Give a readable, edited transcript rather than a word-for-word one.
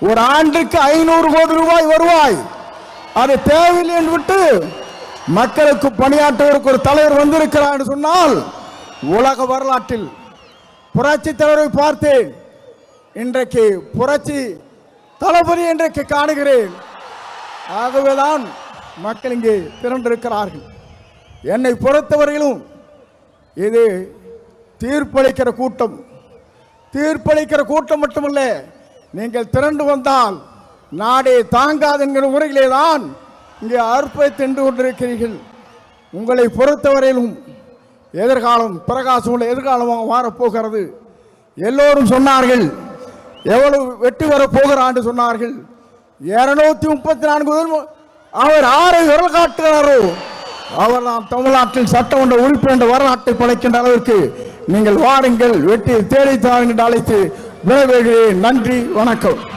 ஒரு ஆண்டுக்கு 500 கோடி ரூபாய் வருவாய், அது தேவையில்லை என்று விட்டு மக்களுக்கு பணியாற்றுவதற்கு ஒரு தலைவர் வந்திருக்கிறார் என்று சொன்னால் உலக வரலாற்றில் புரட்சி தலைவரை பார்த்தேன். இன்றைக்கு புரட்சி தளபதி இன்றைக்கு காணுகிறேன். ஆகவேதான் மக்கள் இங்கே திரண்டிருக்கிறார்கள். என்னை பொறுத்தவரையிலும் இது தீர்ப்பளிக்கிற கூட்டம். தீர்ப்பளிக்கிற கூட்டம் மட்டுமல்ல, நீங்கள் திரண்டு வந்தால் நாடே தாங்காது என்கிற முறையிலே தான் இங்கே அர்ப்பணித்து நின்று கொண்டிருக்கிறீர்கள். உங்களை பொறுத்தவரையிலும் எதிர்காலம் பிரகாசமுள்ள எதிர்காலமாக மாறப்போகிறது. எல்லோரும் சொன்னார்கள், எவ்வளவு வெற்றி வரப்போகிறான் என்று சொன்னார்கள். 234 அவர் ஆரை விரல் காட்டுகிறாரோ அவர் நாம் தமிழ்நாட்டில் சட்டமன்ற உறுப்பினர் என்ற வரலாற்றை படைக்கின்ற அளவிற்கு நீங்கள் வாருங்கள், வெற்றி தேடித்தாருங்கள் என்று அழைத்து விடைபெறுகிறேன். நன்றி, வணக்கம்.